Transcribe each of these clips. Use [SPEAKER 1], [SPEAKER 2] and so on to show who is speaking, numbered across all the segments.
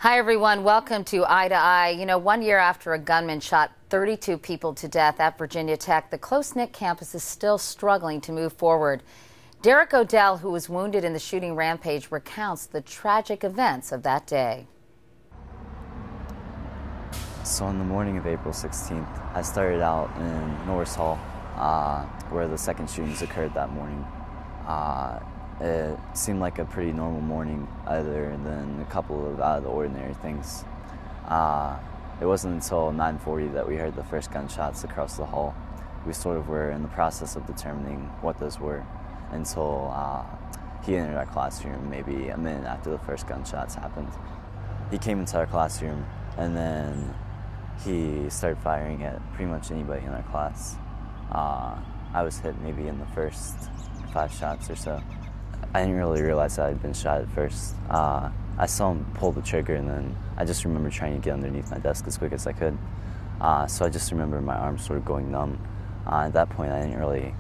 [SPEAKER 1] Hi, everyone. Welcome to Eye to Eye. You know, 1 year after a gunman shot 32 people to death at Virginia Tech, the close-knit campus is still struggling to move forward. Derek Odell, who was wounded in the shooting rampage, recounts the tragic events of that day.
[SPEAKER 2] So on the morning of April 16th, I started out in Norris Hall, where the second shootings occurred that morning. It seemed like a pretty normal morning, other than a couple of out-of-the-ordinary things. It wasn't until 9:40 that we heard the first gunshots across the hall. We sort of were in the process of determining what those were until he entered our classroom maybe a minute after the first gunshots happened. He came into our classroom and then he started firing at pretty much anybody in our class. I was hit maybe in the first 5 shots or so. I didn't really realize that I'd been shot at first. I saw him pull the trigger, and then I just remember trying to get underneath my desk as quick as I could. So I just remember my arm sort of going numb. At that point, I didn't really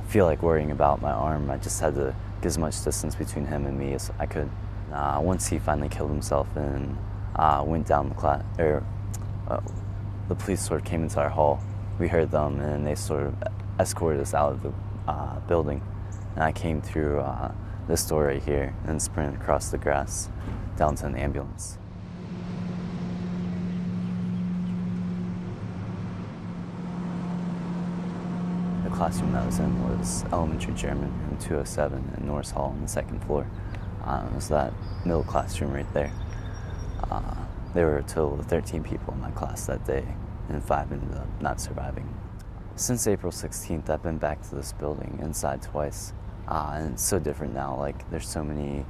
[SPEAKER 2] feel like worrying about my arm. I just had to get as much distance between him and me as I could. Once he finally killed himself and went down the class, the police sort of came into our hall. We heard them, and they sort of escorted us out of the building. And I came through this door right here and sprinted across the grass down to an ambulance. The classroom that I was in was elementary German, room 207 in Norris Hall on the 2nd floor. It was that middle classroom right there. There were a total of 13 people in my class that day, and 5 ended up not surviving. Since April 16th, I've been back to this building inside twice. And it's so different now. Like, there's so many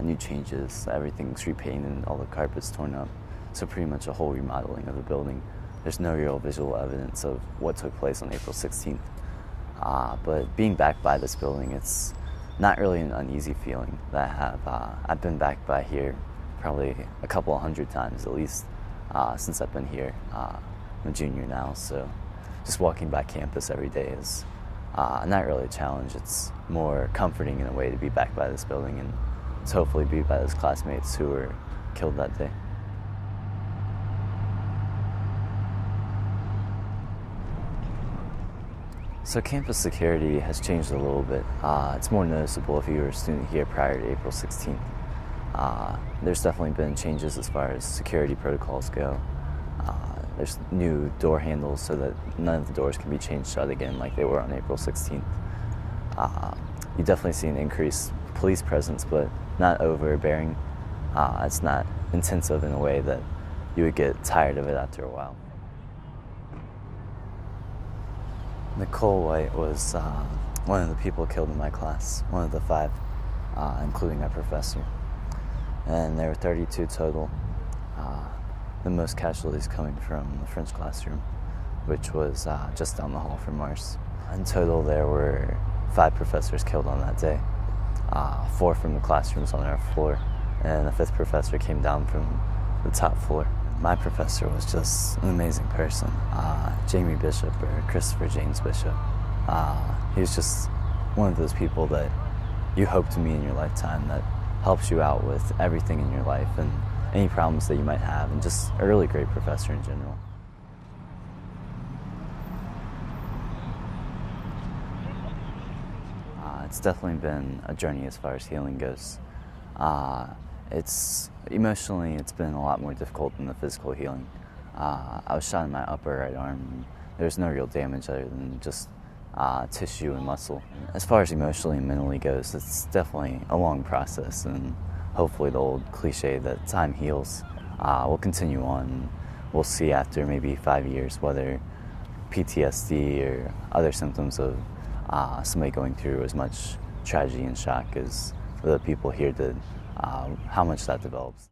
[SPEAKER 2] new changes. Everything's repainted, all the carpet's torn up. So pretty much a whole remodeling of the building. There's no real visual evidence of what took place on April 16th. But being back by this building, it's not really an uneasy feeling that I have. I've been back by here probably a couple of 100 times at least since I've been here. I'm a junior now, so just walking by campus every day is not really a challenge. It's more comforting in a way to be back by this building and to hopefully be by those classmates who were killed that day. So campus security has changed a little bit. It's more noticeable if you were a student here prior to April 16th. There's definitely been changes as far as security protocols go. There's new door handles so that none of the doors can be changed shut again like they were on April 16th. You definitely see an increased police presence, but not overbearing. It's not intensive in a way that you would get tired of it after a while. Nicole White was one of the people killed in my class, one of the 5, including our professor. And there were 32 total. The most casualties coming from the French classroom, which was just down the hall from ours. In total, there were 5 professors killed on that day, 4 from the classrooms on our floor, and the 5th professor came down from the top floor. My professor was just an amazing person, Jamie Bishop, or Christopher James Bishop. He was just one of those people that you hope to meet in your lifetime, that helps you out with everything in your life and any problems that you might have, and just a really great professor in general. It's definitely been a journey as far as healing goes. Emotionally, it's been a lot more difficult than the physical healing. I was shot in my upper right arm. There's no real damage other than just tissue and muscle. As far as emotionally and mentally goes, it's definitely a long process, and hopefully the old cliche that time heals will continue on. We'll see after maybe 5 years whether PTSD or other symptoms of somebody going through as much tragedy and shock as the people here did, how much that develops.